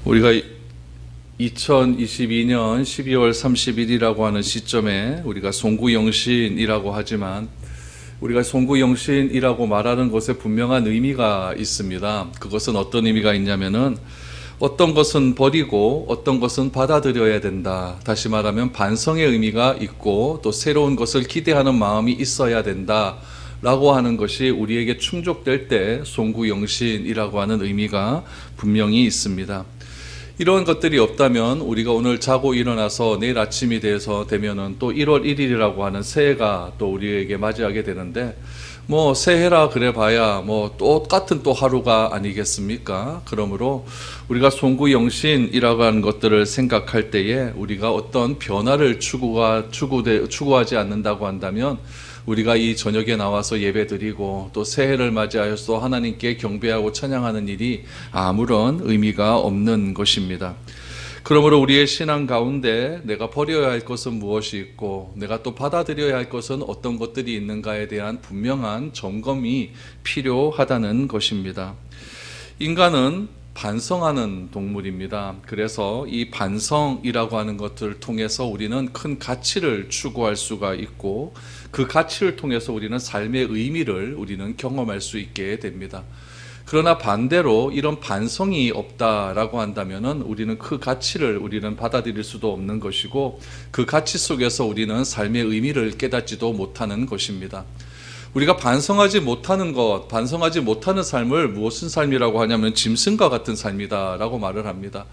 우리가 2022년 12월 30일이라고 하는 시점에 우리가 송구영신이라고 하지만 우리가 송구영신이라고 말하는 것에 분명한 의미가 있습니다. 그것은 어떤 의미가 있냐면은 어떤 것은 버리고 어떤 것은 받아들여야 된다. 다시 말하면 반성의 의미가 있고 또 새로운 것을 기대하는 마음이 있어야 된다. 라고 하는 것이 우리에게 충족될 때 송구영신이라고 하는 의미가 분명히 있습니다. 이런 것들이 없다면 우리가 오늘 자고 일어나서 내일 아침이 되면은 또 1월 1일이라고 하는 새해가 또 우리에게 맞이하게 되는데 뭐 새해라 그래 봐야 뭐 똑같은 또 하루가 아니겠습니까? 그러므로 우리가 송구영신이라고 하는 것들을 생각할 때에 우리가 어떤 변화를 추구하지 않는다고 한다면 우리가 이 저녁에 나와서 예배드리고 또 새해를 맞이하여서 하나님께 경배하고 찬양하는 일이 아무런 의미가 없는 것입니다. 그러므로 우리의 신앙 가운데 내가 버려야 할 것은 무엇이 있고 내가 또 받아들여야 할 것은 어떤 것들이 있는가에 대한 분명한 점검이 필요하다는 것입니다. 인간은 반성하는 동물입니다. 그래서 이 반성이라고 하는 것들을 통해서 우리는 큰 가치를 추구할 수가 있고 그 가치를 통해서 우리는 삶의 의미를 우리는 경험할 수 있게 됩니다. 그러나 반대로 이런 반성이 없다라고 한다면은 우리는 그 가치를 우리는 받아들일 수도 없는 것이고 그 가치 속에서 우리는 삶의 의미를 깨닫지도 못하는 것입니다. 우리가 반성하지 못하는 것, 반성하지 못하는 삶을 무슨 삶이라고 하냐면 짐승과 같은 삶이다라고 말을 합니다.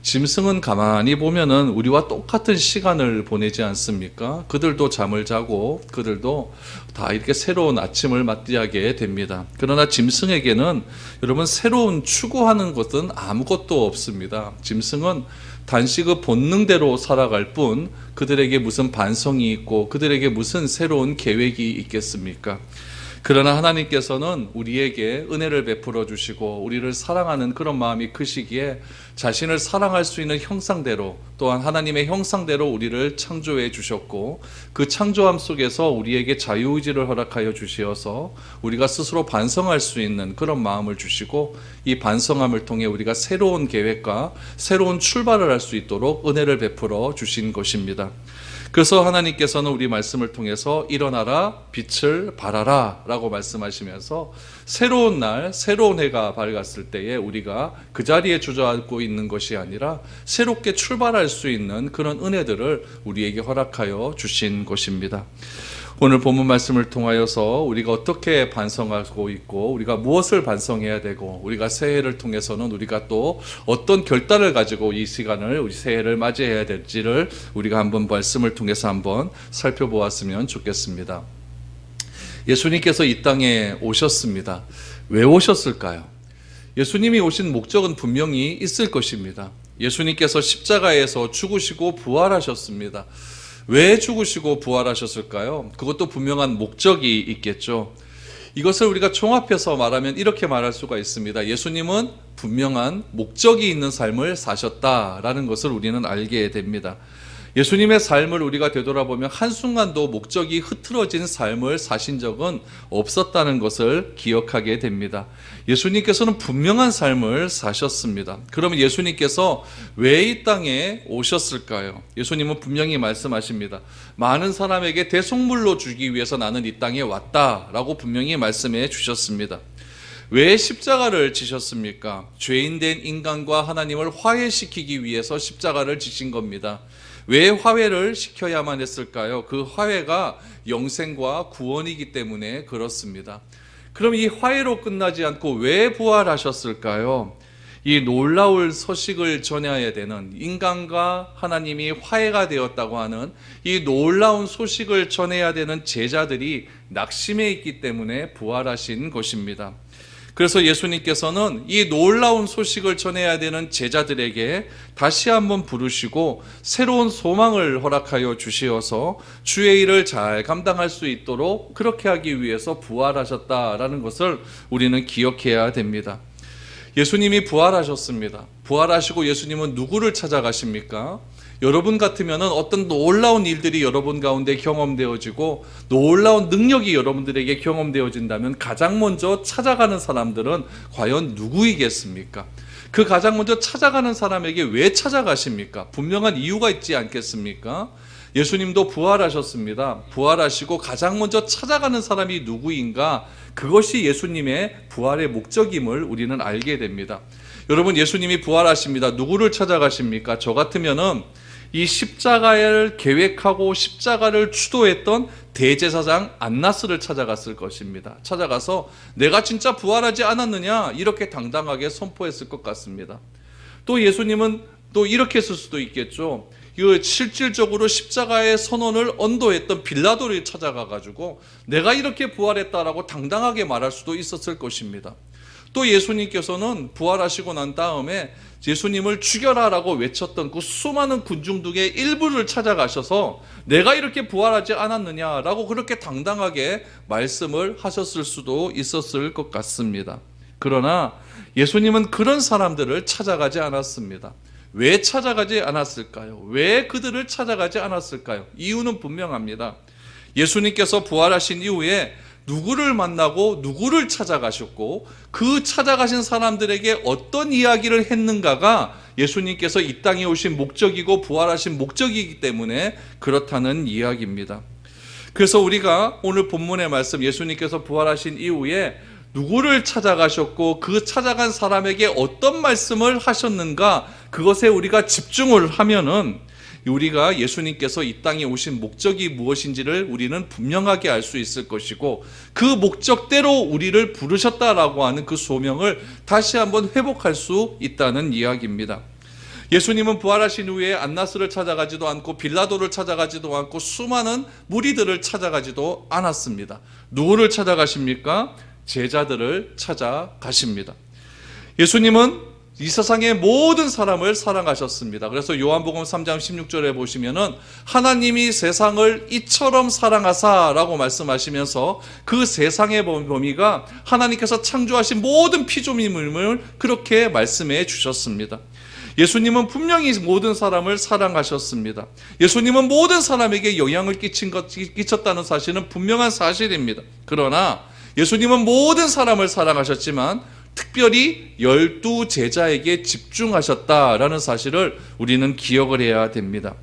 짐승은 가만히 보면은 우리와 똑같은 시간을 보내지 않습니까? 그들도 잠을 자고 그들도 다 이렇게 새로운 아침을 맞이하게 됩니다. 그러나 짐승에게는 여러분 새로운 추구하는 것은 아무것도 없습니다. 짐승은 단지 그 본능대로 살아갈 뿐 그들에게 무슨 반성이 있고 그들에게 무슨 새로운 계획이 있겠습니까? 그러나 하나님께서는 우리에게 은혜를 베풀어 주시고 우리를 사랑하는 그런 마음이 크시기에 자신을 사랑할 수 있는 형상대로 또한 하나님의 형상대로 우리를 창조해 주셨고 그 창조함 속에서 우리에게 자유의지를 허락하여 주시어서 우리가 스스로 반성할 수 있는 그런 마음을 주시고 이 반성함을 통해 우리가 새로운 계획과 새로운 출발을 할 수 있도록 은혜를 베풀어 주신 것입니다. 그래서 하나님께서는 우리 말씀을 통해서 일어나라 빛을 발하라 라고 말씀하시면서 새로운 날 새로운 해가 밝았을 때에 우리가 그 자리에 주저앉고 있는 것이 아니라 새롭게 출발할 수 있는 그런 은혜들을 우리에게 허락하여 주신 것입니다. 오늘 본문 말씀을 통하여서 우리가 어떻게 반성하고 있고 우리가 무엇을 반성해야 되고 우리가 새해를 통해서는 우리가 또 어떤 결단을 가지고 이 시간을 우리 새해를 맞이해야 될지를 우리가 한번 말씀을 통해서 한번 살펴보았으면 좋겠습니다. 예수님께서 이 땅에 오셨습니다. 왜 오셨을까요? 예수님이 오신 목적은 분명히 있을 것입니다. 예수님께서 십자가에서 죽으시고 부활하셨습니다. 왜 죽으시고 부활하셨을까요? 그것도 분명한 목적이 있겠죠. 이것을 우리가 종합해서 말하면 이렇게 말할 수가 있습니다. 예수님은 분명한 목적이 있는 삶을 사셨다라는 것을 우리는 알게 됩니다. 예수님의 삶을 우리가 되돌아보면 한순간도 목적이 흐트러진 삶을 사신 적은 없었다는 것을 기억하게 됩니다. 예수님께서는 분명한 삶을 사셨습니다. 그러면 예수님께서 왜 이 땅에 오셨을까요? 예수님은 분명히 말씀하십니다. 많은 사람에게 대속물로 주기 위해서 나는 이 땅에 왔다라고 분명히 말씀해 주셨습니다. 왜 십자가를 지셨습니까? 죄인된 인간과 하나님을 화해시키기 위해서 십자가를 지신 겁니다. 왜 화해를 시켜야만 했을까요? 그 화해가 영생과 구원이기 때문에 그렇습니다. 그럼 이 화해로 끝나지 않고 왜 부활하셨을까요? 이 놀라울 소식을 전해야 되는 인간과 하나님이 화해가 되었다고 하는 이 놀라운 소식을 전해야 되는 제자들이 낙심해 있기 때문에 부활하신 것입니다. 그래서 예수님께서는 이 놀라운 소식을 전해야 되는 제자들에게 다시 한번 부르시고 새로운 소망을 허락하여 주시어서 주의 일을 잘 감당할 수 있도록 그렇게 하기 위해서 부활하셨다라는 것을 우리는 기억해야 됩니다. 예수님이 부활하셨습니다. 부활하시고 예수님은 누구를 찾아가십니까? 여러분 같으면 어떤 놀라운 일들이 여러분 가운데 경험되어지고 놀라운 능력이 여러분들에게 경험되어진다면 가장 먼저 찾아가는 사람들은 과연 누구이겠습니까? 그 가장 먼저 찾아가는 사람에게 왜 찾아가십니까? 분명한 이유가 있지 않겠습니까? 예수님도 부활하셨습니다. 부활하시고 가장 먼저 찾아가는 사람이 누구인가? 그것이 예수님의 부활의 목적임을 우리는 알게 됩니다. 여러분, 예수님이 부활하십니다. 누구를 찾아가십니까? 저 같으면은 이 십자가를 계획하고 십자가를 주도했던 대제사장 안나스를 찾아갔을 것입니다. 찾아가서 내가 진짜 부활하지 않았느냐 이렇게 당당하게 선포했을 것 같습니다. 또 예수님은 또 이렇게 했을 수도 있겠죠. 실질적으로 십자가의 선언을 언도했던 빌라도를 찾아가가지고 내가 이렇게 부활했다라고 당당하게 말할 수도 있었을 것입니다. 또 예수님께서는 부활하시고 난 다음에 예수님을 죽여라라고 외쳤던 그 수많은 군중 중에 일부를 찾아가셔서 내가 이렇게 부활하지 않았느냐라고 그렇게 당당하게 말씀을 하셨을 수도 있었을 것 같습니다. 그러나 예수님은 그런 사람들을 찾아가지 않았습니다. 왜 찾아가지 않았을까요? 왜 그들을 찾아가지 않았을까요? 이유는 분명합니다. 예수님께서 부활하신 이후에 누구를 만나고 누구를 찾아가셨고 그 찾아가신 사람들에게 어떤 이야기를 했는가가 예수님께서 이 땅에 오신 목적이고 부활하신 목적이기 때문에 그렇다는 이야기입니다. 그래서 우리가 오늘 본문의 말씀, 예수님께서 부활하신 이후에 누구를 찾아가셨고 그 찾아간 사람에게 어떤 말씀을 하셨는가, 그것에 우리가 집중을 하면은 우리가 예수님께서 이 땅에 오신 목적이 무엇인지를 우리는 분명하게 알 수 있을 것이고 그 목적대로 우리를 부르셨다라고 하는 그 소명을 다시 한번 회복할 수 있다는 이야기입니다. 예수님은 부활하신 후에 안나스를 찾아가지도 않고 빌라도를 찾아가지도 않고 수많은 무리들을 찾아가지도 않았습니다. 누구를 찾아가십니까? 제자들을 찾아가십니다. 예수님은 이 세상의 모든 사람을 사랑하셨습니다. 그래서 요한복음 3장 16절에 보시면은 하나님이 세상을 이처럼 사랑하사라고 말씀하시면서 그 세상의 범위가 하나님께서 창조하신 모든 피조물을 그렇게 말씀해 주셨습니다. 예수님은 분명히 모든 사람을 사랑하셨습니다. 예수님은 모든 사람에게 영향을 끼쳤다는 사실은 분명한 사실입니다. 그러나 예수님은 모든 사람을 사랑하셨지만 특별히 12 제자에게 집중하셨다라는 사실을 우리는 기억을 해야 됩니다.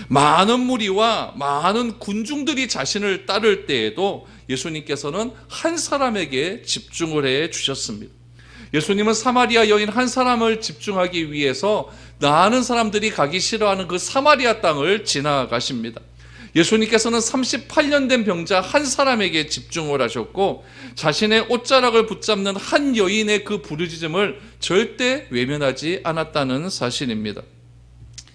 많은 무리와 많은 군중들이 자신을 따를 때에도 예수님께서는 한 사람에게 집중을 해 주셨습니다. 예수님은 사마리아 여인 한 사람을 집중하기 위해서 많은 사람들이 가기 싫어하는 그 사마리아 땅을 지나가십니다. 예수님께서는 38년 된 병자 한 사람에게 집중을 하셨고 자신의 옷자락을 붙잡는 한 여인의 그 부르짖음을 절대 외면하지 않았다는 사실입니다.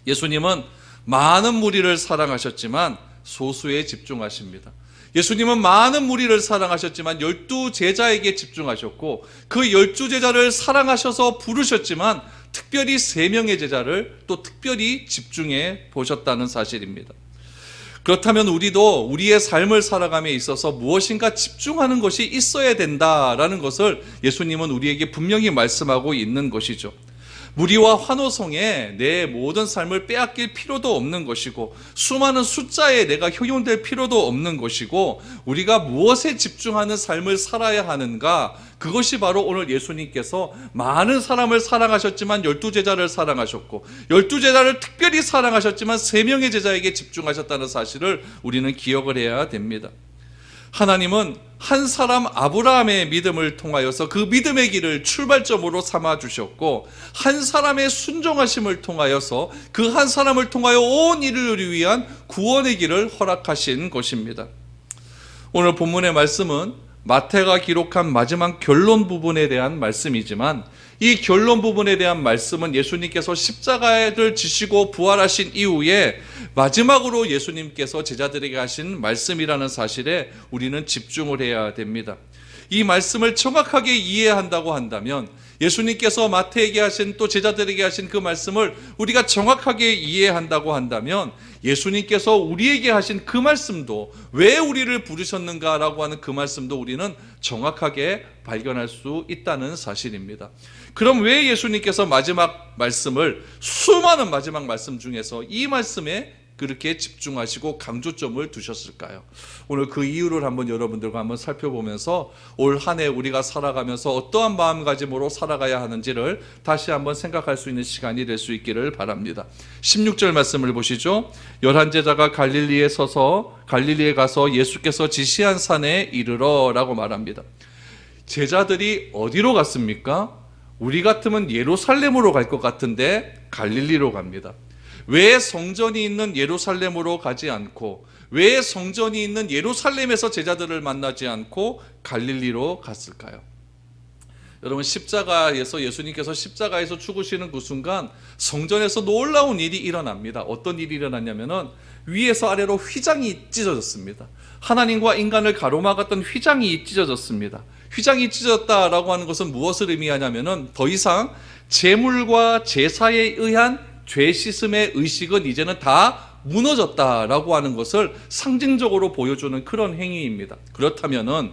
예수님은 많은 무리를 사랑하셨지만 소수에 집중하십니다. 예수님은 많은 무리를 사랑하셨지만 12 제자에게 집중하셨고 그 12 제자를 사랑하셔서 부르셨지만 특별히 3명의 제자를 또 특별히 집중해 보셨다는 사실입니다. 그렇다면 우리도 우리의 삶을 살아감에 있어서 무엇인가 집중하는 것이 있어야 된다라는 것을 예수님은 우리에게 분명히 말씀하고 있는 것이죠. 무리와 환호성에 내 모든 삶을 빼앗길 필요도 없는 것이고 수많은 숫자에 내가 효용될 필요도 없는 것이고 우리가 무엇에 집중하는 삶을 살아야 하는가, 그것이 바로 오늘 예수님께서 많은 사람을 사랑하셨지만 12 제자를 사랑하셨고 12 제자를 특별히 사랑하셨지만 3명의 제자에게 집중하셨다는 사실을 우리는 기억을 해야 됩니다. 하나님은 한 사람 아브라함의 믿음을 통하여서 그 믿음의 길을 출발점으로 삼아 주셨고 한 사람의 순종하심을 통하여서 그 한 사람을 통하여 온 인류를 위한 구원의 길을 허락하신 것입니다. 오늘 본문의 말씀은 마태가 기록한 마지막 결론 부분에 대한 말씀이지만 이 결론 부분에 대한 말씀은 예수님께서 십자가를 지시고 부활하신 이후에 마지막으로 예수님께서 제자들에게 하신 말씀이라는 사실에 우리는 집중을 해야 됩니다. 이 말씀을 정확하게 이해한다고 한다면 예수님께서 마태에게 하신 또 제자들에게 하신 그 말씀을 우리가 정확하게 이해한다고 한다면 예수님께서 우리에게 하신 그 말씀도 왜 우리를 부르셨는가라고 하는 그 말씀도 우리는 정확하게 발견할 수 있다는 사실입니다. 그럼 왜 예수님께서 마지막 말씀을 수많은 마지막 말씀 중에서 이 말씀에 그렇게 집중하시고 강조점을 두셨을까요? 오늘 그 이유를 한번 여러분들과 한번 살펴보면서 올 한 해 우리가 살아가면서 어떠한 마음가짐으로 살아가야 하는지를 다시 한번 생각할 수 있는 시간이 될 수 있기를 바랍니다. 16절 말씀을 보시죠. 11제자가 갈릴리에 가서 예수께서 지시한 산에 이르러 라고 말합니다. 제자들이 어디로 갔습니까? 우리 같으면 예루살렘으로 갈 것 같은데 갈릴리로 갑니다. 왜 성전이 있는 예루살렘으로 가지 않고, 왜 성전이 있는 예루살렘에서 제자들을 만나지 않고 갈릴리로 갔을까요? 여러분, 십자가에서 예수님께서 십자가에서 죽으시는 그 순간 성전에서 놀라운 일이 일어납니다. 어떤 일이 일어났냐면은 위에서 아래로 휘장이 찢어졌습니다. 하나님과 인간을 가로막았던 휘장이 찢어졌습니다. 휘장이 찢어졌다라고 하는 것은 무엇을 의미하냐면은 더 이상 제물과 제사에 의한 죄 씻음의 의식은 이제는 다 무너졌다라고 하는 것을 상징적으로 보여주는 그런 행위입니다. 그렇다면은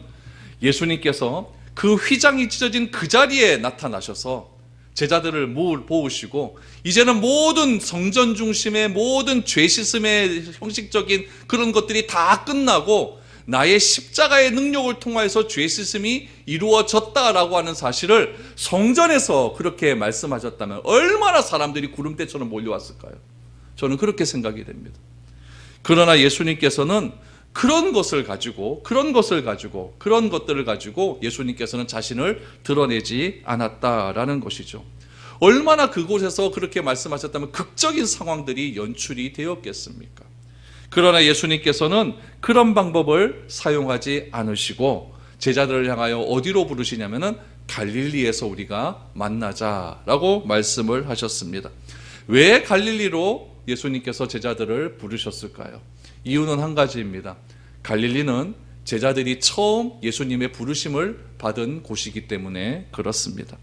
예수님께서 그 휘장이 찢어진 그 자리에 나타나셔서 제자들을 모으시고 이제는 모든 성전 중심의 모든 죄 씻음의 형식적인 그런 것들이 다 끝나고 나의 십자가의 능력을 통하여서 죄 씻음이 이루어졌다라고 하는 사실을 성전에서 그렇게 말씀하셨다면 얼마나 사람들이 구름대처럼 몰려왔을까요? 저는 그렇게 생각이 됩니다. 그러나 예수님께서는 그런 것들을 가지고 예수님께서는 자신을 드러내지 않았다라는 것이죠. 얼마나 그곳에서 그렇게 말씀하셨다면 극적인 상황들이 연출이 되었겠습니까? 그러나 예수님께서는 그런 방법을 사용하지 않으시고 제자들을 향하여 어디로 부르시냐면은 갈릴리에서 우리가 만나자라고 말씀을 하셨습니다. 왜 갈릴리로 예수님께서 제자들을 부르셨을까요? 이유는 한 가지입니다. 갈릴리는 제자들이 처음 예수님의 부르심을 받은 곳이기 때문에 그렇습니다.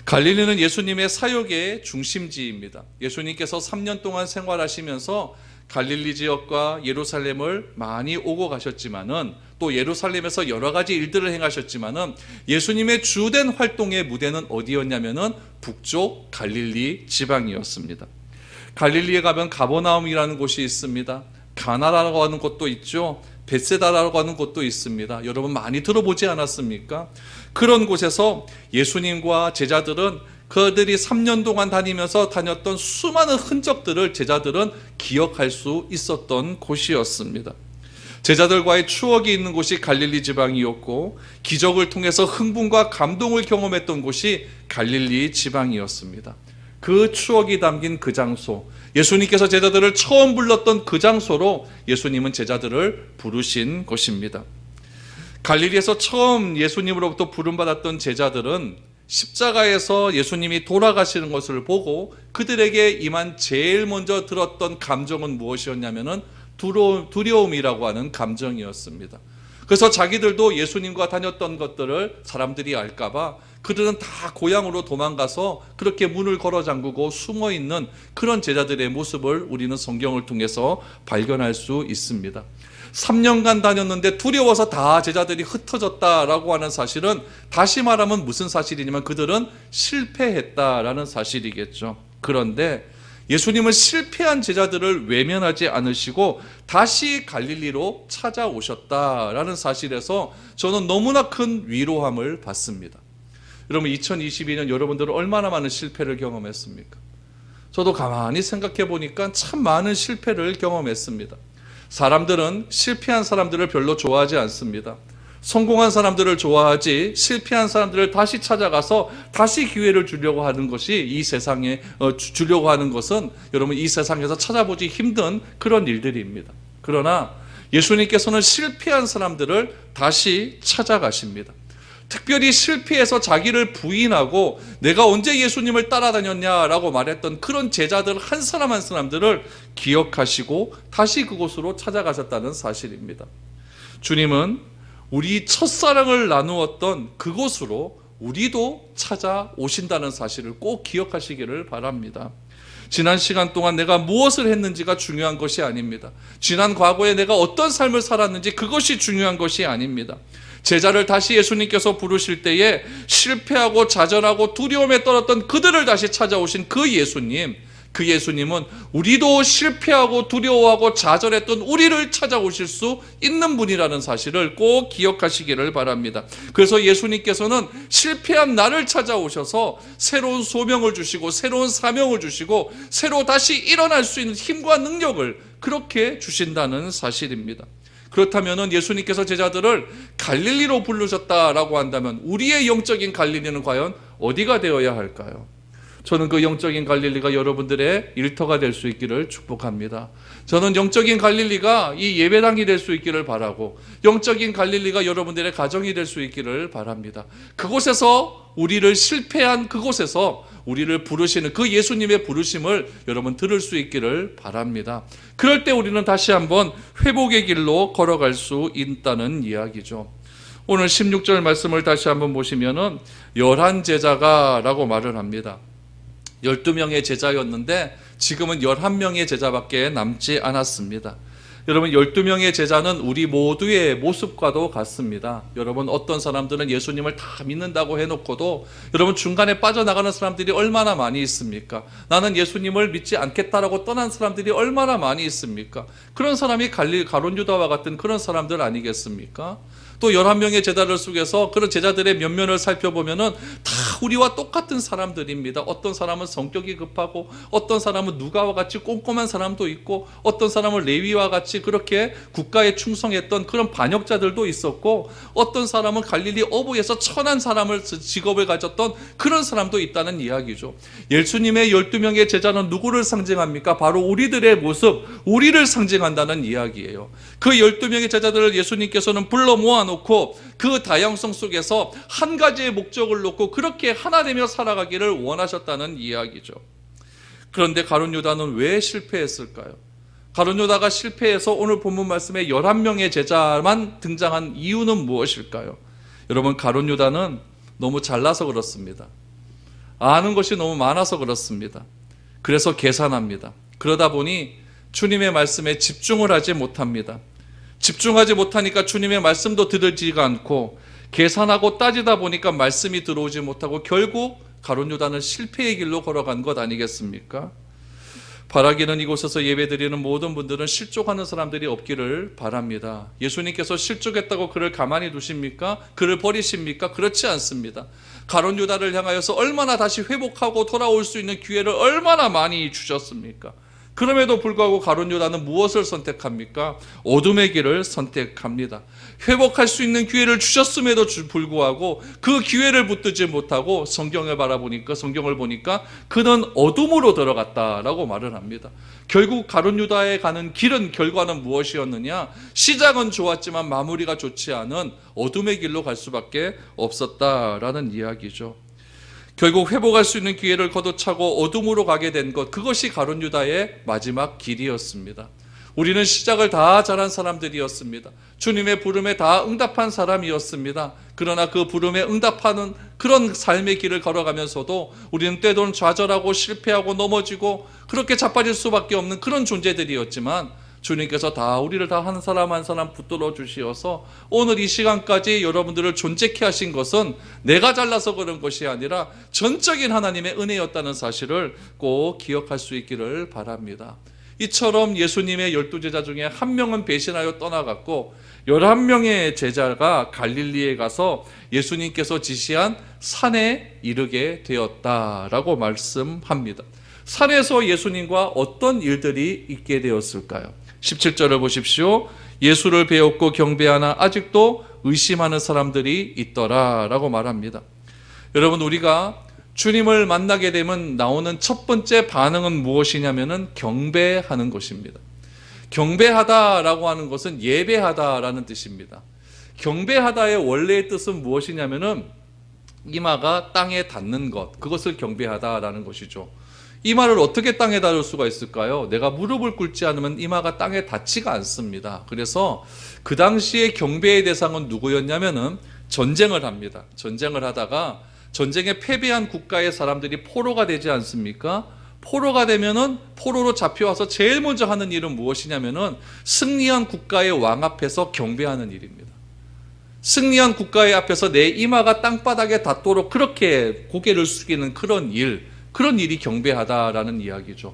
갈릴리는 예수님의 사역의 중심지입니다. 예수님께서 3년 동안 생활하시면서 갈릴리 지역과 예루살렘을 많이 오고 가셨지만은 또 예루살렘에서 여러 가지 일들을 행하셨지만은 예수님의 주된 활동의 무대는 어디였냐면은 북쪽 갈릴리 지방이었습니다. 갈릴리에 가면 가버나움이라는 곳이 있습니다. 가나라고 하는 곳도 있죠. 벳세다라고 하는 곳도 있습니다. 여러분 많이 들어보지 않았습니까? 그런 곳에서 예수님과 제자들은 그들이 3년 동안 다녔던 수많은 흔적들을 제자들은 기억할 수 있었던 곳이었습니다. 제자들과의 추억이 있는 곳이 갈릴리 지방이었고 기적을 통해서 흥분과 감동을 경험했던 곳이 갈릴리 지방이었습니다. 그 추억이 담긴 그 장소, 예수님께서 제자들을 처음 불렀던 그 장소로 예수님은 제자들을 부르신 것입니다. 갈릴리에서 처음 예수님으로부터 부름받았던 제자들은 십자가에서 예수님이 돌아가시는 것을 보고 그들에게 임한 제일 먼저 들었던 감정은 무엇이었냐면은 두려움이라고 하는 감정이었습니다. 그래서 자기들도 예수님과 다녔던 것들을 사람들이 알까봐 그들은 다 고향으로 도망가서 그렇게 문을 걸어 잠그고 숨어 있는 그런 제자들의 모습을 우리는 성경을 통해서 발견할 수 있습니다. 3년간 다녔는데 두려워서 다 제자들이 흩어졌다라고 하는 사실은 다시 말하면 무슨 사실이냐면 그들은 실패했다라는 사실이겠죠. 그런데 예수님은 실패한 제자들을 외면하지 않으시고 다시 갈릴리로 찾아오셨다라는 사실에서 저는 너무나 큰 위로함을 받습니다. 여러분 2022년 여러분들은 얼마나 많은 실패를 경험했습니까? 저도 가만히 생각해 보니까 참 많은 실패를 경험했습니다. 사람들은 실패한 사람들을 별로 좋아하지 않습니다. 성공한 사람들을 좋아하지 실패한 사람들을 다시 찾아가서 다시 기회를 주려고 하는 것이 이 세상에 주려고 하는 것은 여러분 이 세상에서 찾아보기 힘든 그런 일들입니다. 그러나 예수님께서는 실패한 사람들을 다시 찾아가십니다. 특별히 실패해서 자기를 부인하고 내가 언제 예수님을 따라다녔냐라고 말했던 그런 제자들 한 사람 한 사람들을 기억하시고 다시 그곳으로 찾아가셨다는 사실입니다. 주님은 우리 첫사랑을 나누었던 그곳으로 우리도 찾아오신다는 사실을 꼭 기억하시기를 바랍니다. 지난 시간 동안 내가 무엇을 했는지가 중요한 것이 아닙니다. 지난 과거에 내가 어떤 삶을 살았는지 그것이 중요한 것이 아닙니다. 제자를 다시 예수님께서 부르실 때에 실패하고 좌절하고 두려움에 떨었던 그들을 다시 찾아오신 그 예수님, 그 예수님은 우리도 실패하고 두려워하고 좌절했던 우리를 찾아오실 수 있는 분이라는 사실을 꼭 기억하시기를 바랍니다. 그래서 예수님께서는 실패한 나를 찾아오셔서 새로운 소명을 주시고 새로운 사명을 주시고 새로 다시 일어날 수 있는 힘과 능력을 그렇게 주신다는 사실입니다. 그렇다면 예수님께서 제자들을 갈릴리로 부르셨다라고 한다면 우리의 영적인 갈릴리는 과연 어디가 되어야 할까요? 저는 그 영적인 갈릴리가 여러분들의 일터가 될 수 있기를 축복합니다. 저는 영적인 갈릴리가 이 예배당이 될 수 있기를 바라고 영적인 갈릴리가 여러분들의 가정이 될 수 있기를 바랍니다. 그곳에서 우리를 실패한 그곳에서 우리를 부르시는 그 예수님의 부르심을 여러분 들을 수 있기를 바랍니다. 그럴 때 우리는 다시 한번 회복의 길로 걸어갈 수 있다는 이야기죠. 오늘 16절 말씀을 다시 한번 보시면은 11제자가 라고 말을 합니다. 12명의 제자였는데 지금은 11명의 제자밖에 남지 않았습니다. 여러분 12명의 제자는 우리 모두의 모습과도 같습니다. 여러분 어떤 사람들은 예수님을 다 믿는다고 해놓고도 여러분 중간에 빠져나가는 사람들이 얼마나 많이 있습니까? 나는 예수님을 믿지 않겠다라고 떠난 사람들이 얼마나 많이 있습니까? 그런 사람이 가룟 유다와 같은 그런 사람들 아니겠습니까? 또 11명의 제자들 속에서 그런 제자들의 면면을 살펴보면은 다 우리와 똑같은 사람들입니다. 어떤 사람은 성격이 급하고 어떤 사람은 누가와 같이 꼼꼼한 사람도 있고 어떤 사람은 레위와 같이 그렇게 국가에 충성했던 그런 반역자들도 있었고 어떤 사람은 갈릴리 어부에서 천한 사람을 직업을 가졌던 그런 사람도 있다는 이야기죠. 예수님의 12명의 제자는 누구를 상징합니까? 바로 우리들의 모습, 우리를 상징한다는 이야기예요. 그 12명의 제자들을 예수님께서는 불러 모아놓고 그 다양성 속에서 한 가지의 목적을 놓고 그렇게 하나 되며 살아가기를 원하셨다는 이야기죠. 그런데 가룟 유다는 왜 실패했을까요? 가룟 유다가 실패해서 오늘 본문 말씀에 11명의 제자만 등장한 이유는 무엇일까요? 여러분 가룟 유다는 너무 잘나서 그렇습니다. 아는 것이 너무 많아서 그렇습니다. 그래서 계산합니다. 그러다 보니 주님의 말씀에 집중을 하지 못합니다. 집중하지 못하니까 주님의 말씀도 들어지가 않고 계산하고 따지다 보니까 말씀이 들어오지 못하고 결국 가룟 유다는 실패의 길로 걸어간 것 아니겠습니까? 바라기는 이곳에서 예배드리는 모든 분들은 실족하는 사람들이 없기를 바랍니다. 예수님께서 실족했다고 그를 가만히 두십니까? 그를 버리십니까? 그렇지 않습니다. 가룟 유다를 향하여서 얼마나 다시 회복하고 돌아올 수 있는 기회를 얼마나 많이 주셨습니까? 그럼에도 불구하고 가룟 유다는 무엇을 선택합니까? 어둠의 길을 선택합니다. 회복할 수 있는 기회를 주셨음에도 불구하고 그 기회를 붙들지 못하고 성경을 보니까 그는 어둠으로 들어갔다라고 말을 합니다. 결국 가룟 유다에 가는 길은 결과는 무엇이었느냐? 시작은 좋았지만 마무리가 좋지 않은 어둠의 길로 갈 수밖에 없었다라는 이야기죠. 결국 회복할 수 있는 기회를 거둬차고 어둠으로 가게 된 것, 그것이 가룟 유다의 마지막 길이었습니다. 우리는 시작을 다 잘한 사람들이었습니다. 주님의 부름에 다 응답한 사람이었습니다. 그러나 그 부름에 응답하는 그런 삶의 길을 걸어가면서도 우리는 때로는 좌절하고 실패하고 넘어지고 그렇게 자빠질 수밖에 없는 그런 존재들이었지만 주님께서 다 우리를 다 한 사람 한 사람 붙들어 주시어서 오늘 이 시간까지 여러분들을 존재케 하신 것은 내가 잘나서 그런 것이 아니라 전적인 하나님의 은혜였다는 사실을 꼭 기억할 수 있기를 바랍니다. 이처럼 예수님의 12제자 중에 한 명은 배신하여 떠나갔고 11명의 제자가 갈릴리에 가서 예수님께서 지시한 산에 이르게 되었다라고 말씀합니다. 산에서 예수님과 어떤 일들이 있게 되었을까요? 17절을 보십시오. 예수를 배웠고 경배하나 아직도 의심하는 사람들이 있더라 라고 말합니다. 여러분 우리가 주님을 만나게 되면 나오는 첫 번째 반응은 무엇이냐면은 경배하는 것입니다. 경배하다라고 하는 것은 예배하다라는 뜻입니다. 경배하다의 원래의 뜻은 무엇이냐면은 이마가 땅에 닿는 것, 그것을 경배하다라는 것이죠. 이마를 어떻게 땅에 닿을 수가 있을까요? 내가 무릎을 꿇지 않으면 이마가 땅에 닿지가 않습니다. 그래서 그 당시에 경배의 대상은 누구였냐면은 전쟁을 합니다. 전쟁을 하다가 전쟁에 패배한 국가의 사람들이 포로가 되지 않습니까? 포로가 되면은 포로로 잡혀와서 제일 먼저 하는 일은 무엇이냐면은 승리한 국가의 왕 앞에서 경배하는 일입니다. 승리한 국가의 앞에서 내 이마가 땅바닥에 닿도록 그렇게 고개를 숙이는 그런 일이 경배하다라는 이야기죠.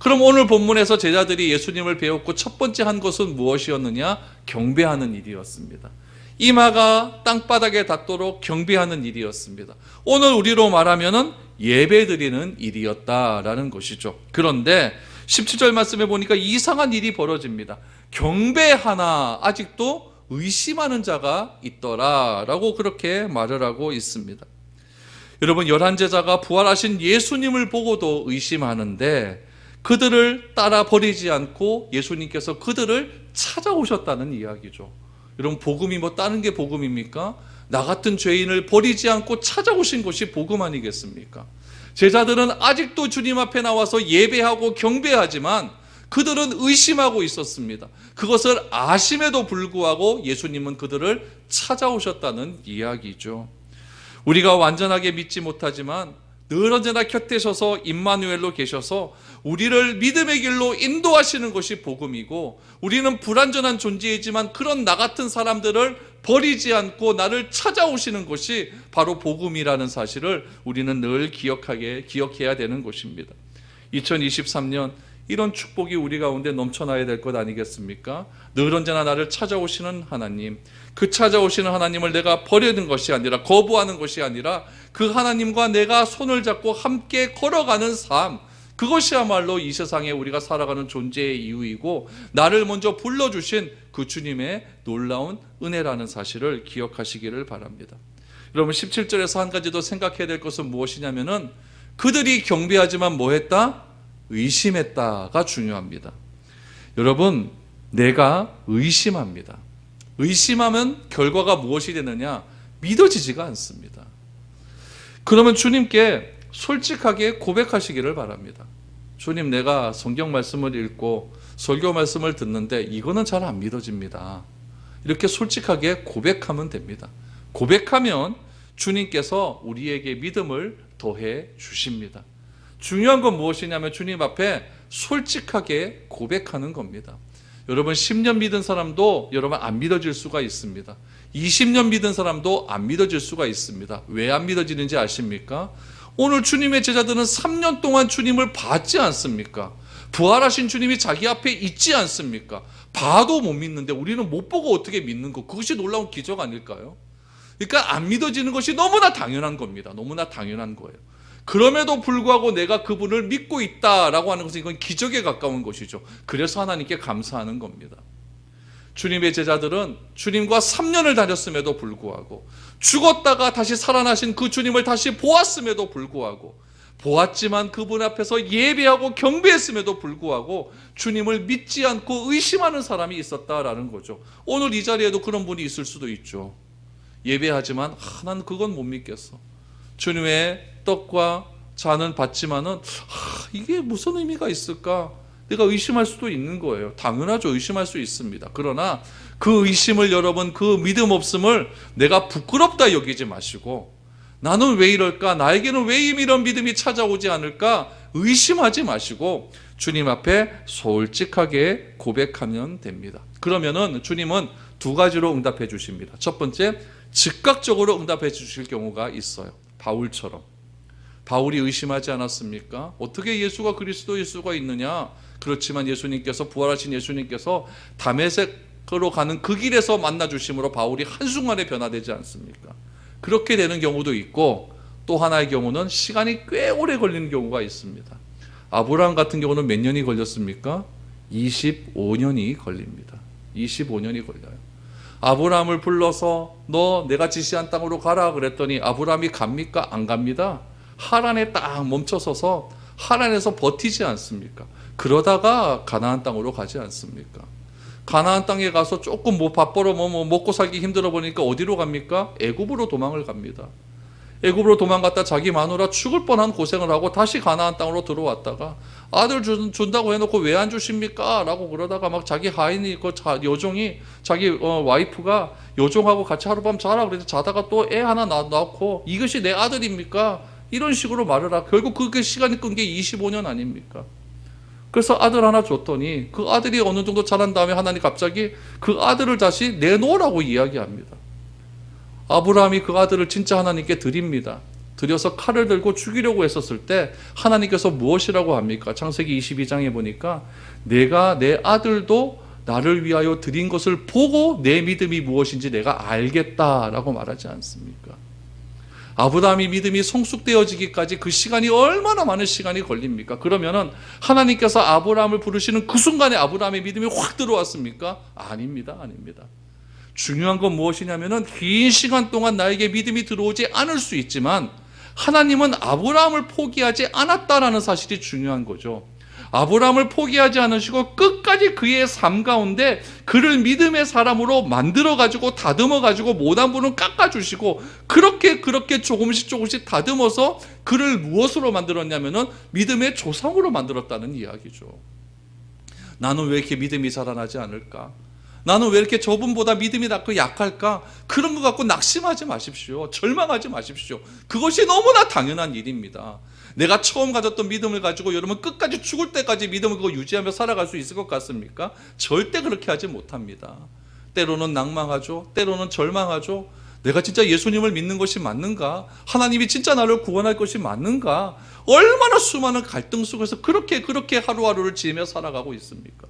그럼 오늘 본문에서 제자들이 예수님을 배웠고 첫 번째 한 것은 무엇이었느냐? 경배하는 일이었습니다. 이마가 땅바닥에 닿도록 경배하는 일이었습니다. 오늘 우리로 말하면은 예배드리는 일이었다라는 것이죠. 그런데 17절 말씀에 보니까 이상한 일이 벌어집니다. 경배하나 아직도 의심하는 자가 있더라라고 그렇게 말을 하고 있습니다. 여러분, 11제자가 부활하신 예수님을 보고도 의심하는데 그들을 따라 버리지 않고 예수님께서 그들을 찾아오셨다는 이야기죠. 여러분, 복음이 뭐 다른 게 복음입니까? 나 같은 죄인을 버리지 않고 찾아오신 것이 복음 아니겠습니까? 제자들은 아직도 주님 앞에 나와서 예배하고 경배하지만 그들은 의심하고 있었습니다. 그것을 아심에도 불구하고 예수님은 그들을 찾아오셨다는 이야기죠. 우리가 완전하게 믿지 못하지만 늘 언제나 곁에 서서 임마누엘로 계셔서 우리를 믿음의 길로 인도하시는 것이 복음이고, 우리는 불완전한 존재이지만 그런 나 같은 사람들을 버리지 않고 나를 찾아오시는 것이 바로 복음이라는 사실을 우리는 늘 기억해야 되는 것입니다. 2023년 이런 축복이 우리 가운데 넘쳐나야 될 것 아니겠습니까? 늘 언제나 나를 찾아오시는 하나님, 그 찾아오시는 하나님을 내가 버리는 것이 아니라, 거부하는 것이 아니라 그 하나님과 내가 손을 잡고 함께 걸어가는 삶, 그것이야말로 이 세상에 우리가 살아가는 존재의 이유이고 나를 먼저 불러주신 그 주님의 놀라운 은혜라는 사실을 기억하시기를 바랍니다. 여러분, 17절에서 한 가지 더 생각해야 될 것은 무엇이냐면은 그들이 경배하지만 뭐 했다? 의심했다가 중요합니다. 여러분, 내가 의심합니다. 의심하면 결과가 무엇이 되느냐? 믿어지지가 않습니다. 그러면 주님께 솔직하게 고백하시기를 바랍니다. 주님, 내가 성경 말씀을 읽고 설교 말씀을 듣는데 이거는 잘 안 믿어집니다. 이렇게 솔직하게 고백하면 됩니다. 고백하면 주님께서 우리에게 믿음을 더해 주십니다. 중요한 건 무엇이냐면 주님 앞에 솔직하게 고백하는 겁니다. 여러분, 10년 믿은 사람도 여러분 안 믿어질 수가 있습니다. 20년 믿은 사람도 안 믿어질 수가 있습니다. 왜 안 믿어지는지 아십니까? 오늘 주님의 제자들은 3년 동안 주님을 봤지 않습니까? 부활하신 주님이 자기 앞에 있지 않습니까? 봐도 못 믿는데 우리는 못 보고 어떻게 믿는 거, 그것이 놀라운 기적 아닐까요? 그러니까 안 믿어지는 것이 너무나 당연한 겁니다. 너무나 당연한 거예요. 그럼에도 불구하고 내가 그분을 믿고 있다라고 하는 것은 이건 기적에 가까운 것이죠. 그래서 하나님께 감사하는 겁니다. 주님의 제자들은 주님과 3년을 다녔음에도 불구하고, 죽었다가 다시 살아나신 그 주님을 다시 보았음에도 불구하고, 보았지만 그분 앞에서 예배하고 경배했음에도 불구하고 주님을 믿지 않고 의심하는 사람이 있었다라는 거죠. 오늘 이 자리에도 그런 분이 있을 수도 있죠. 예배하지만 난 그건 못 믿겠어. 주님의 떡과 잔은 받지만은 이게 무슨 의미가 있을까? 내가 의심할 수도 있는 거예요. 당연하죠. 의심할 수 있습니다. 그러나 그 의심을, 여러분, 그 믿음 없음을 내가 부끄럽다 여기지 마시고, 나는 왜 이럴까? 나에게는 왜 이런 믿음이 찾아오지 않을까? 의심하지 마시고 주님 앞에 솔직하게 고백하면 됩니다. 그러면은 주님은 두 가지로 응답해 주십니다. 첫 번째, 즉각적으로 응답해 주실 경우가 있어요. 바울처럼. 바울이 의심하지 않았습니까? 어떻게 예수가 그리스도일 수가 있느냐? 그렇지만 예수님께서, 부활하신 예수님께서 다메섹으로 가는 그 길에서 만나 주심으로 바울이 한순간에 변화되지 않습니까? 그렇게 되는 경우도 있고, 또 하나의 경우는 시간이 꽤 오래 걸리는 경우가 있습니다. 아브라함 같은 경우는 몇 년이 걸렸습니까? 25년이 걸립니다. 25년이 걸려요. 아브라함을 불러서 너 내가 지시한 땅으로 가라 그랬더니 아브라함이 갑니까? 안 갑니다. 하란에 딱 멈춰서서 하란에서 버티지 않습니까? 그러다가 가나안 땅으로 가지 않습니까? 가나안 땅에 가서 조금 밥벌어 먹고 살기 힘들어 보니까 어디로 갑니까? 애굽으로 도망을 갑니다. 애굽으로 도망갔다 자기 마누라 죽을 뻔한 고생을 하고 다시 가나안 땅으로 들어왔다가 아들 준다고 해놓고 왜 안 주십니까? 라고 그러다가 막 자기 하인이, 여종이, 자기 와이프가 여종하고 같이 하룻밤 자라 그래서 자다가 또 애 하나 낳고 이것이 내 아들입니까? 이런 식으로 말을 하고 결국 그게 시간이 끈 게 25년 아닙니까? 그래서 아들 하나 줬더니 그 아들이 어느 정도 자란 다음에 하나님 갑자기 그 아들을 다시 내놓으라고 이야기합니다. 아브라함이 그 아들을 진짜 하나님께 드립니다. 들여서 칼을 들고 죽이려고 했었을 때 하나님께서 무엇이라고 합니까? 창세기 22장에 보니까 내가 내 아들도 나를 위하여 드린 것을 보고 내 믿음이 무엇인지 내가 알겠다라고 말하지 않습니까? 아브라함이 믿음이 성숙되어지기까지 그 시간이 얼마나 많은 시간이 걸립니까? 그러면은 하나님께서 아브라함을 부르시는 그 순간에 아브라함의 믿음이 확 들어왔습니까? 아닙니다. 아닙니다. 중요한 건 무엇이냐면은 긴 시간 동안 나에게 믿음이 들어오지 않을 수 있지만 하나님은 아브라함을 포기하지 않았다라는 사실이 중요한 거죠. 아브라함을 포기하지 않으시고 끝까지 그의 삶 가운데 그를 믿음의 사람으로 만들어가지고 다듬어가지고 못한 부분은 깎아주시고 그렇게 조금씩 다듬어서 그를 무엇으로 만들었냐면은 믿음의 조상으로 만들었다는 이야기죠. 나는 왜 이렇게 믿음이 자라나지 않을까? 나는 왜 이렇게 저분보다 믿음이 낮고 약할까? 그런 거 갖고 낙심하지 마십시오. 절망하지 마십시오. 그것이 너무나 당연한 일입니다. 내가 처음 가졌던 믿음을 가지고 여러분 끝까지 죽을 때까지 믿음을 그거 유지하며 살아갈 수 있을 것 같습니까? 절대 그렇게 하지 못합니다. 때로는 낭망하죠. 때로는 절망하죠. 내가 진짜 예수님을 믿는 것이 맞는가? 하나님이 진짜 나를 구원할 것이 맞는가? 얼마나 수많은 갈등 속에서 그렇게 하루하루를 지으며 살아가고 있습니까?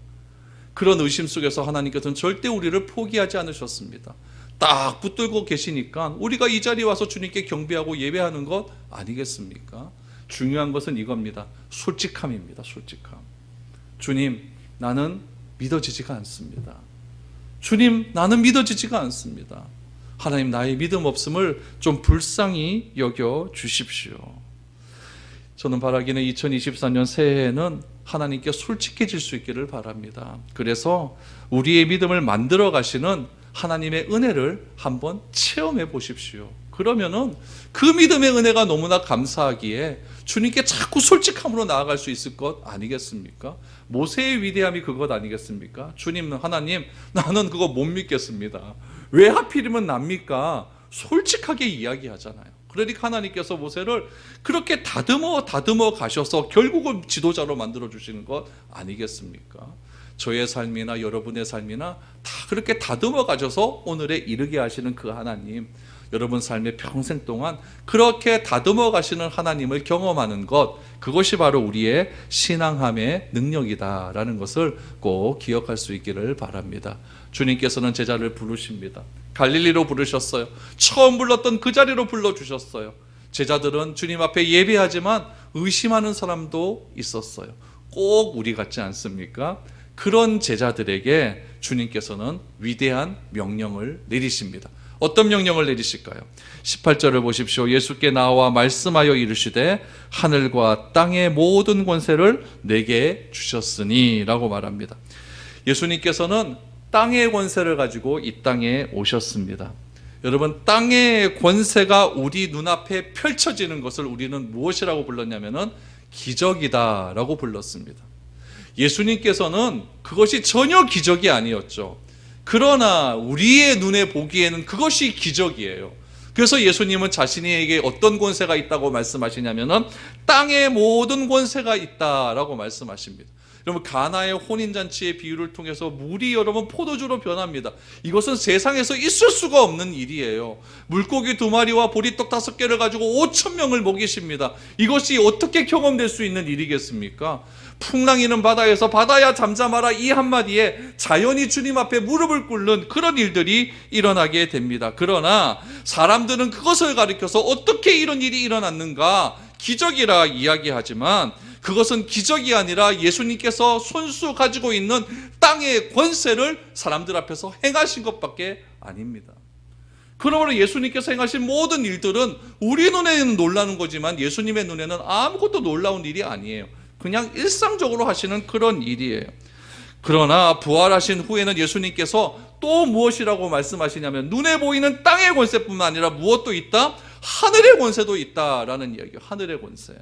그런 의심 속에서 하나님께서는 절대 우리를 포기하지 않으셨습니다. 딱 붙들고 계시니까 우리가 이 자리에 와서 주님께 경배하고 예배하는 것 아니겠습니까? 중요한 것은 이겁니다. 솔직함입니다. 솔직함. 주님, 나는 믿어지지가 않습니다. 주님, 나는 믿어지지가 않습니다. 하나님, 나의 믿음 없음을 좀 불쌍히 여겨 주십시오. 저는 바라기는 2024년 새해에는 하나님께 솔직해질 수 있기를 바랍니다. 그래서 우리의 믿음을 만들어 가시는 하나님의 은혜를 한번 체험해 보십시오. 그러면은 그 믿음의 은혜가 너무나 감사하기에 주님께 자꾸 솔직함으로 나아갈 수 있을 것 아니겠습니까? 모세의 위대함이 그것 아니겠습니까? 주님, 하나님, 나는 그거 못 믿겠습니다. 왜 하필이면 납니까? 솔직하게 이야기하잖아요. 그러니까 하나님께서 모세를 그렇게 다듬어 가셔서 결국은 지도자로 만들어 주시는 것 아니겠습니까? 저의 삶이나 여러분의 삶이나 다 그렇게 다듬어 가셔서 오늘에 이르게 하시는 그 하나님, 여러분 삶의 평생 동안 그렇게 다듬어 가시는 하나님을 경험하는 것, 그것이 바로 우리의 신앙함의 능력이다라는 것을 꼭 기억할 수 있기를 바랍니다. 주님께서는 제자를 부르십니다. 갈릴리로 부르셨어요. 처음 불렀던 그 자리로 불러주셨어요. 제자들은 주님 앞에 예배하지만 의심하는 사람도 있었어요. 꼭 우리 같지 않습니까? 그런 제자들에게 주님께서는 위대한 명령을 내리십니다. 어떤 명령을 내리실까요? 18절을 보십시오. 예수께 나와 말씀하여 이르시되 하늘과 땅의 모든 권세를 내게 주셨으니 라고 말합니다. 예수님께서는 땅의 권세를 가지고 이 땅에 오셨습니다. 여러분, 땅의 권세가 우리 눈앞에 펼쳐지는 것을 우리는 무엇이라고 불렀냐면은 기적이다라고 불렀습니다. 예수님께서는 그것이 전혀 기적이 아니었죠. 그러나 우리의 눈에 보기에는 그것이 기적이에요. 그래서 예수님은 자신에게 어떤 권세가 있다고 말씀하시냐면은 땅의 모든 권세가 있다라고 말씀하십니다. 여러분, 가나의 혼인잔치의 비유를 통해서 물이 여러분 포도주로 변합니다. 이것은 세상에서 있을 수가 없는 일이에요. 물고기 2마리와 보리떡 5개를 가지고 5,000명을 먹이십니다. 이것이 어떻게 경험될 수 있는 일이겠습니까? 풍랑이는 바다에서 바다야 잠잠하라 이 한마디에 자연이 주님 앞에 무릎을 꿇는 그런 일들이 일어나게 됩니다. 그러나 사람들은 그것을 가리켜서 어떻게 이런 일이 일어났는가 기적이라 이야기하지만 그것은 기적이 아니라 예수님께서 손수 가지고 있는 땅의 권세를 사람들 앞에서 행하신 것밖에 아닙니다. 그러므로 예수님께서 행하신 모든 일들은 우리 눈에는 놀라는 거지만 예수님의 눈에는 아무것도 놀라운 일이 아니에요. 그냥 일상적으로 하시는 그런 일이에요. 그러나 부활하신 후에는 예수님께서 또 무엇이라고 말씀하시냐면 눈에 보이는 땅의 권세뿐만 아니라 무엇도 있다? 하늘의 권세도 있다라는 이야기예요. 하늘의 권세.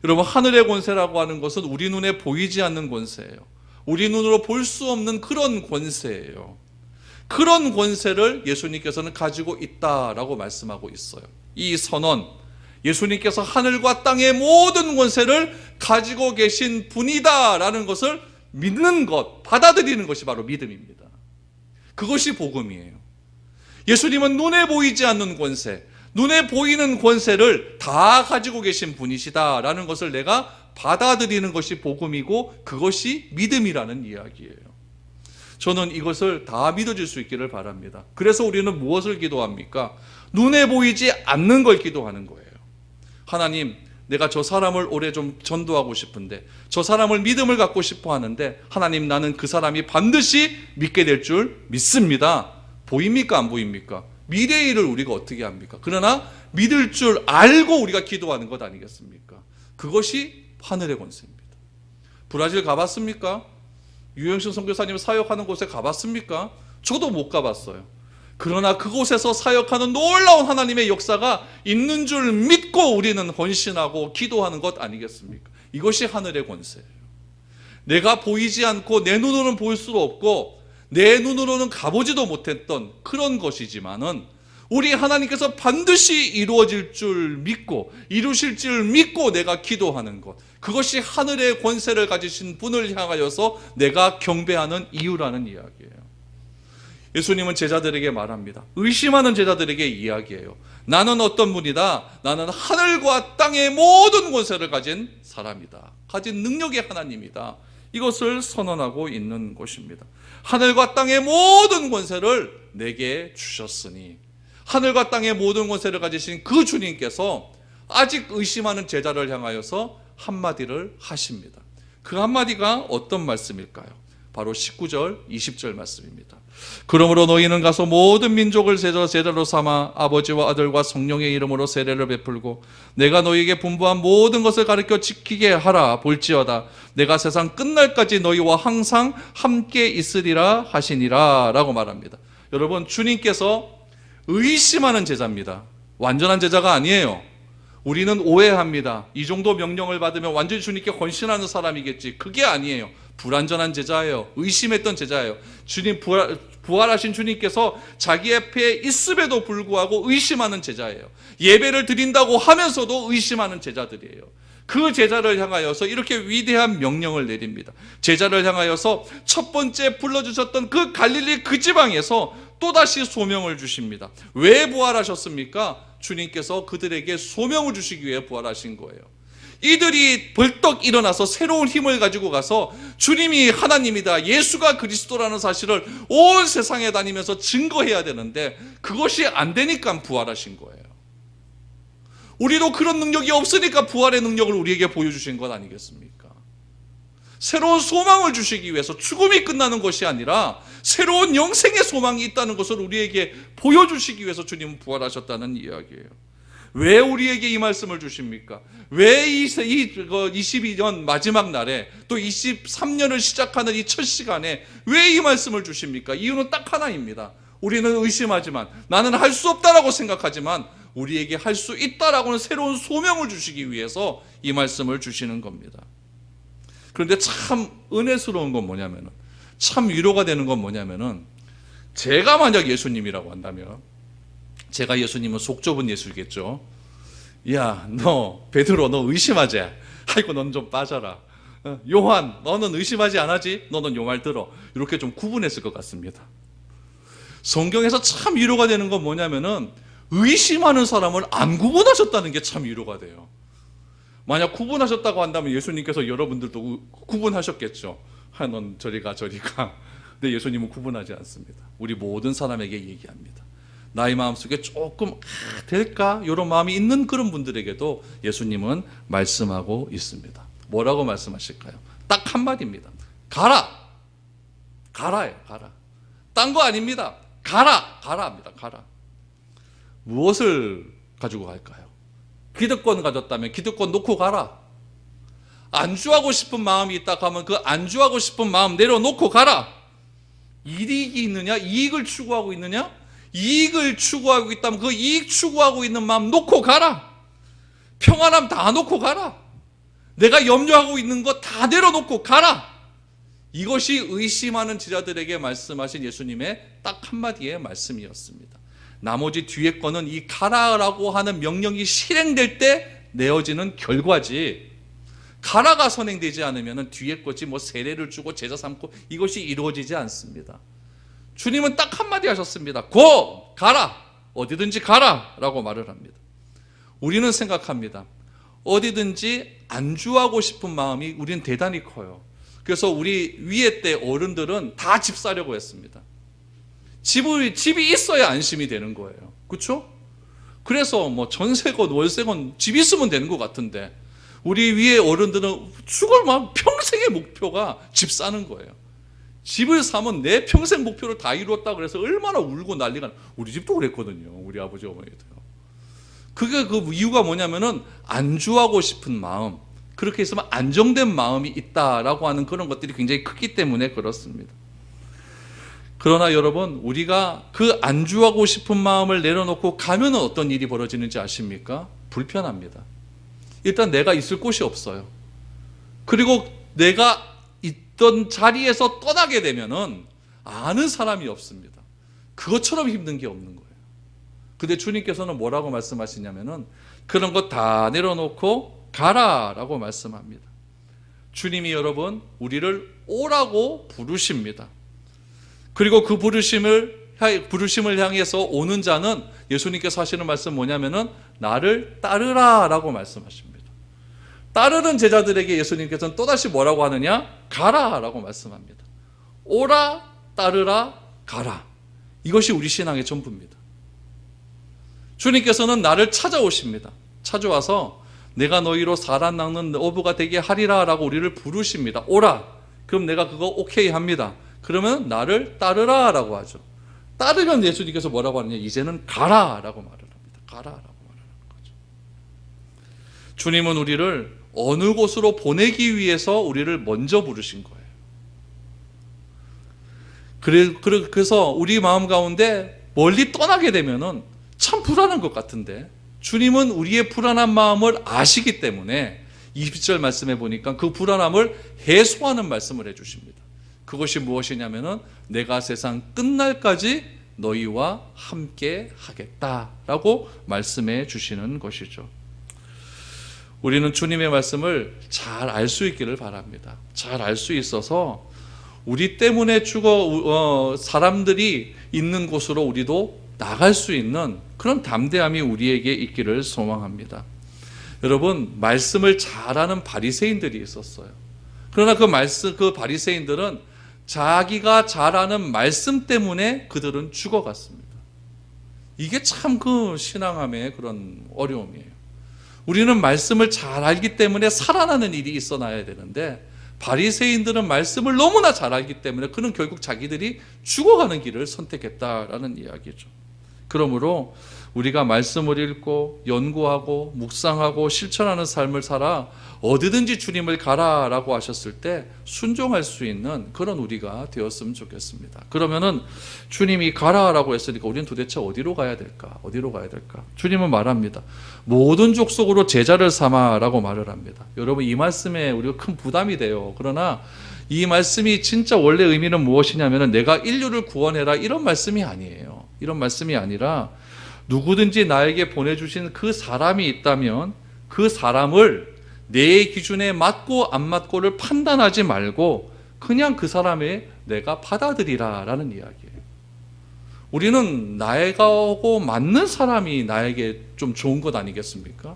여러분, 하늘의 권세라고 하는 것은 우리 눈에 보이지 않는 권세예요. 우리 눈으로 볼 수 없는 그런 권세예요. 그런 권세를 예수님께서는 가지고 있다라고 말씀하고 있어요. 이 선언, 예수님께서 하늘과 땅의 모든 권세를 가지고 계신 분이다라는 것을 믿는 것, 받아들이는 것이 바로 믿음입니다. 그것이 복음이에요. 예수님은 눈에 보이지 않는 권세, 눈에 보이는 권세를 다 가지고 계신 분이시다라는 것을 내가 받아들이는 것이 복음이고 그것이 믿음이라는 이야기예요. 저는 이것을 다 믿어질 수 있기를 바랍니다. 그래서 우리는 무엇을 기도합니까? 눈에 보이지 않는 걸 기도하는 거예요. 하나님, 내가 저 사람을 오래 좀 전도하고 싶은데, 저 사람을 믿음을 갖고 싶어 하는데, 하나님, 나는 그 사람이 반드시 믿게 될 줄 믿습니다. 보입니까? 안 보입니까? 미래의 일을 우리가 어떻게 합니까? 그러나 믿을 줄 알고 우리가 기도하는 것 아니겠습니까? 그것이 하늘의 권세입니다. 브라질 가봤습니까? 유영신 선교사님 사역하는 곳에 가봤습니까? 저도 못 가봤어요. 그러나 그곳에서 사역하는 놀라운 하나님의 역사가 있는 줄 믿고 우리는 헌신하고 기도하는 것 아니겠습니까? 이것이 하늘의 권세예요. 내가 보이지 않고 내 눈으로는 볼 수도 없고 내 눈으로는 가보지도 못했던 그런 것이지만은 우리 하나님께서 반드시 이루어질 줄 믿고 이루실 줄 믿고 내가 기도하는 것, 그것이 하늘의 권세를 가지신 분을 향하여서 내가 경배하는 이유라는 이야기예요. 예수님은 제자들에게 말합니다. 의심하는 제자들에게 이야기해요. 나는 어떤 분이다. 나는 하늘과 땅의 모든 권세를 가진 사람이다. 가진 능력의 하나님이다. 이것을 선언하고 있는 것입니다. 하늘과 땅의 모든 권세를 내게 주셨으니, 하늘과 땅의 모든 권세를 가지신 그 주님께서 아직 의심하는 제자를 향하여서 한마디를 하십니다. 그 한마디가 어떤 말씀일까요? 바로 19절, 20절 말씀입니다. 그러므로 너희는 가서 모든 민족을 제자로 삼아 아버지와 아들과 성령의 이름으로 세례를 베풀고 내가 너희에게 분부한 모든 것을 가르쳐 지키게 하라. 볼지어다 내가 세상 끝날까지 너희와 항상 함께 있으리라 하시니라 라고 말합니다. 여러분, 주님께서 의심하는 제자입니다. 완전한 제자가 아니에요. 우리는 오해합니다. 이 정도 명령을 받으면 완전히 주님께 헌신하는 사람이겠지. 그게 아니에요. 불완전한 제자예요. 의심했던 제자예요. 주님 부활하신 주님께서 자기 앞에 있음에도 불구하고 의심하는 제자예요. 예배를 드린다고 하면서도 의심하는 제자들이에요. 그 제자를 향하여서 이렇게 위대한 명령을 내립니다. 제자를 향하여서 첫 번째 불러주셨던 그 갈릴리 그 지방에서 또다시 소명을 주십니다. 왜 부활하셨습니까? 주님께서 그들에게 소명을 주시기 위해 부활하신 거예요. 이들이 벌떡 일어나서 새로운 힘을 가지고 가서 주님이 하나님이다, 예수가 그리스도라는 사실을 온 세상에 다니면서 증거해야 되는데 그것이 안 되니까 부활하신 거예요. 우리도 그런 능력이 없으니까 부활의 능력을 우리에게 보여주신 것 아니겠습니까? 새로운 소망을 주시기 위해서 죽음이 끝나는 것이 아니라 새로운 영생의 소망이 있다는 것을 우리에게 보여주시기 위해서 주님은 부활하셨다는 이야기예요. 왜 우리에게 이 말씀을 주십니까? 왜 22년 마지막 날에 또 23년을 시작하는 이 첫 시간에 왜 이 말씀을 주십니까? 이유는 딱 하나입니다. 우리는 의심하지만, 나는 할 수 없다라고 생각하지만 우리에게 할 수 있다라고는 새로운 소명을 주시기 위해서 이 말씀을 주시는 겁니다. 그런데 참 은혜스러운 건 뭐냐면은, 참 위로가 되는 건 뭐냐면은, 제가 만약 예수님이라고 한다면, 제가 예수님은 속 좁은 예수겠죠. 야, 너 베드로, 너 의심하지? 아이고, 넌 좀 빠져라. 요한, 너는 의심하지 않았지? 너는 요 말 들어. 이렇게 좀 구분했을 것 같습니다. 성경에서 참 위로가 되는 건 뭐냐면은, 의심하는 사람을 안 구분하셨다는 게 참 위로가 돼요. 만약 구분하셨다고 한다면 예수님께서 여러분들도 구분하셨겠죠. 넌 저리 가, 저리 가. 근데 예수님은 구분하지 않습니다. 우리 모든 사람에게 얘기합니다. 나의 마음속에 조금 될까? 이런 마음이 있는 그런 분들에게도 예수님은 말씀하고 있습니다. 뭐라고 말씀하실까요? 딱 한마디입니다. 가라! 가라예요, 가라. 딴 거 아닙니다. 가라! 가라 합니다, 가라. 무엇을 가지고 갈까요? 기득권 가졌다면 기득권 놓고 가라. 안주하고 싶은 마음이 있다 하면 그 안주하고 싶은 마음 내려놓고 가라. 이익이 있느냐? 이익을 추구하고 있느냐? 이익을 추구하고 있다면 그 이익 추구하고 있는 마음 놓고 가라. 평안함 다 놓고 가라. 내가 염려하고 있는 거 다 내려놓고 가라. 이것이 의심하는 제자들에게 말씀하신 예수님의 딱 한마디의 말씀이었습니다. 나머지 뒤에 거는 이 가라라고 하는 명령이 실행될 때 내어지는 결과지, 가라가 선행되지 않으면 뒤에 거지 뭐 세례를 주고 제자 삼고 이것이 이루어지지 않습니다. 주님은 딱 한마디 하셨습니다. 고! 가라! 어디든지 가라라고 말을 합니다. 우리는 생각합니다. 어디든지 안주하고 싶은 마음이 우리는 대단히 커요. 그래서 우리 위에 때 어른들은 다 집 사려고 했습니다. 집이 있어야 안심이 되는 거예요. 그렇죠? 그래서 뭐 전세건 월세건 집 있으면 되는 것 같은데 우리 위에 어른들은 죽을 막 평생의 목표가 집 사는 거예요. 집을 사면 내 평생 목표를 다 이루었다 그래서 얼마나 울고 난리가 우리 집도 그랬거든요. 우리 아버지 어머니도요. 그게 그 이유가 뭐냐면은 안주하고 싶은 마음, 그렇게 있으면 안정된 마음이 있다라고 하는 그런 것들이 굉장히 크기 때문에 그렇습니다. 그러나 여러분, 우리가 그 안주하고 싶은 마음을 내려놓고 가면 어떤 일이 벌어지는지 아십니까? 불편합니다. 일단 내가 있을 곳이 없어요. 그리고 내가 있던 자리에서 떠나게 되면은 아는 사람이 없습니다. 그것처럼 힘든 게 없는 거예요. 근데 주님께서는 뭐라고 말씀하시냐면은 그런 것 다 내려놓고 가라라고 말씀합니다. 주님이 여러분 우리를 오라고 부르십니다. 그리고 그 부르심을 향해서 오는 자는 예수님께서 하시는 말씀 뭐냐면은 나를 따르라라고 말씀하십니다. 따르는 제자들에게 예수님께서는 또다시 뭐라고 하느냐? 가라라고 말씀합니다. 오라, 따르라, 가라. 이것이 우리 신앙의 전부입니다. 주님께서는 나를 찾아오십니다. 찾아와서 내가 너희로 사람 낚는 어부가 되게 하리라 라고 우리를 부르십니다. 오라. 그럼 내가 그거 오케이 합니다. 그러면 나를 따르라 라고 하죠. 따르면 예수님께서 뭐라고 하느냐? 이제는 가라 라고 말을 합니다. 가라 라고 말을 하는 거죠. 주님은 우리를 어느 곳으로 보내기 위해서 우리를 먼저 부르신 거예요. 그래서 우리 마음 가운데 멀리 떠나게 되면은 참 불안한 것 같은데 주님은 우리의 불안한 마음을 아시기 때문에 20절 말씀에 보니까 그 불안함을 해소하는 말씀을 해주십니다. 그것이 무엇이냐면은 내가 세상 끝날까지 너희와 함께 하겠다라고 말씀해 주시는 것이죠. 우리는 주님의 말씀을 잘 알 수 있기를 바랍니다. 잘 알 수 있어서 우리 때문에 사람들이 있는 곳으로 우리도 나갈 수 있는 그런 담대함이 우리에게 있기를 소망합니다. 여러분, 말씀을 잘 아는 바리새인들이 있었어요. 그러나 그 바리새인들은 자기가 잘 아는 말씀 때문에 그들은 죽어갔습니다. 이게 참 그 신앙함의 그런 어려움이에요. 우리는 말씀을 잘 알기 때문에 살아나는 일이 있어나야 되는데 바리새인들은 말씀을 너무나 잘 알기 때문에 그는 결국 자기들이 죽어가는 길을 선택했다라는 이야기죠. 그러므로 우리가 말씀을 읽고 연구하고 묵상하고 실천하는 삶을 살아 어디든지 주님을 가라라고 하셨을 때 순종할 수 있는 그런 우리가 되었으면 좋겠습니다. 그러면은 주님이 가라라고 했으니까 우리는 도대체 어디로 가야 될까? 어디로 가야 될까? 주님은 말합니다. 모든 족속으로 제자를 삼아라고 말을 합니다. 여러분, 이 말씀에 우리가 큰 부담이 돼요. 그러나 이 말씀이 진짜 원래 의미는 무엇이냐면 내가 인류를 구원해라 이런 말씀이 아니에요. 이런 말씀이 아니라 누구든지 나에게 보내주신 그 사람이 있다면 그 사람을 내 기준에 맞고 안 맞고를 판단하지 말고 그냥 그 사람의 내가 받아들이라라는 이야기예요. 우리는 나하고 맞는 사람이 나에게 좀 좋은 것 아니겠습니까?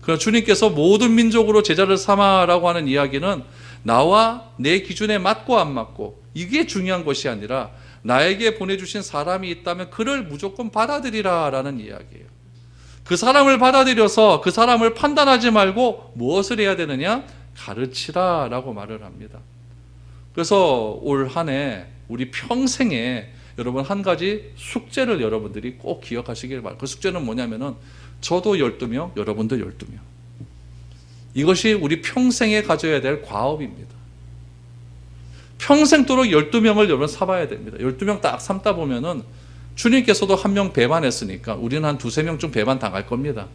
그러나 주님께서 모든 민족으로 제자를 삼아라고 하는 이야기는 나와 내 기준에 맞고 안 맞고 이게 중요한 것이 아니라 나에게 보내주신 사람이 있다면 그를 무조건 받아들이라라는 이야기예요. 그 사람을 받아들여서 그 사람을 판단하지 말고 무엇을 해야 되느냐? 가르치라라고 말을 합니다. 그래서 올 한 해 우리 평생에 여러분 한 가지 숙제를 여러분들이 꼭 기억하시길 바랍니다. 그 숙제는 뭐냐면은 저도 12명, 여러분도 12명. 이것이 우리 평생에 가져야 될 과업입니다. 평생도록 12명을 여러분 삼아야 됩니다. 12명 딱 삼다 보면은 주님께서도 한 명 배반했으니까 우리는 한 두세 명쯤 배반 당할 겁니다.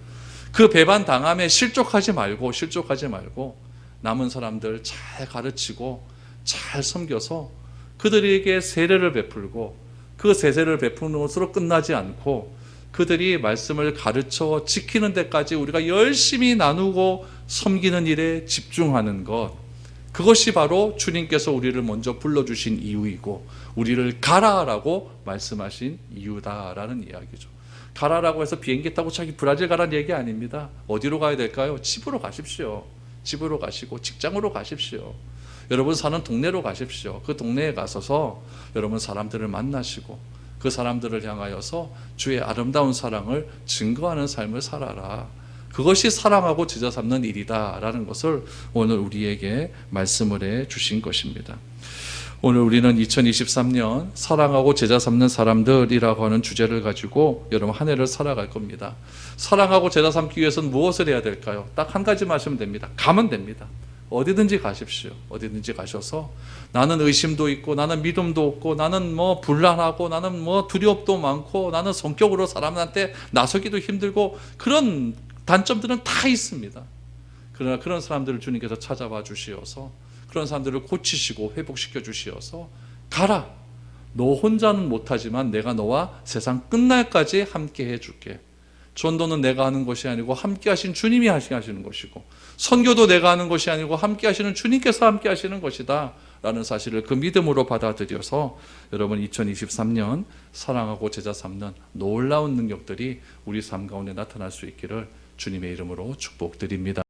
그 배반 당함에 실족하지 말고 남은 사람들 잘 가르치고 잘 섬겨서 그들에게 세례를 베풀고 그 세례를 베푸는 것으로 끝나지 않고 그들이 말씀을 가르쳐 지키는 데까지 우리가 열심히 나누고 섬기는 일에 집중하는 것, 그것이 바로 주님께서 우리를 먼저 불러주신 이유이고 우리를 가라라고 말씀하신 이유다라는 이야기죠. 가라라고 해서 비행기 타고 자기 브라질 가라는 얘기 아닙니다. 어디로 가야 될까요? 집으로 가십시오. 집으로 가시고 직장으로 가십시오. 여러분 사는 동네로 가십시오. 그 동네에 가서서 여러분 사람들을 만나시고 그 사람들을 향하여서 주의 아름다운 사랑을 증거하는 삶을 살아라. 그것이 사랑하고 제자 삼는 일이다라는 것을 오늘 우리에게 말씀을 해 주신 것입니다. 오늘 우리는 2023년 사랑하고 제자 삼는 사람들이라고 하는 주제를 가지고 여러분 한 해를 살아갈 겁니다. 사랑하고 제자 삼기 위해서는 무엇을 해야 될까요? 딱 한 가지만 하시면 됩니다. 가면 됩니다. 어디든지 가십시오. 어디든지 가셔서 나는 의심도 있고 나는 믿음도 없고 나는 뭐 불안하고 나는 뭐 두려움도 많고 나는 성격으로 사람한테 나서기도 힘들고 그런 단점들은 다 있습니다. 그러나 그런 사람들을 주님께서 찾아와 주시어서 그런 사람들을 고치시고 회복시켜 주시어서 가라. 너 혼자는 못하지만 내가 너와 세상 끝날까지 함께 해줄게. 전도는 내가 하는 것이 아니고 함께 하신 주님이 하시는 것이고 선교도 내가 하는 것이 아니고 함께 하시는 주님께서 함께 하시는 것이다 라는 사실을 그 믿음으로 받아들여서 여러분 2023년 사랑하고 제자 삼는 놀라운 능력들이 우리 삶 가운데 나타날 수 있기를 주님의 이름으로 축복드립니다.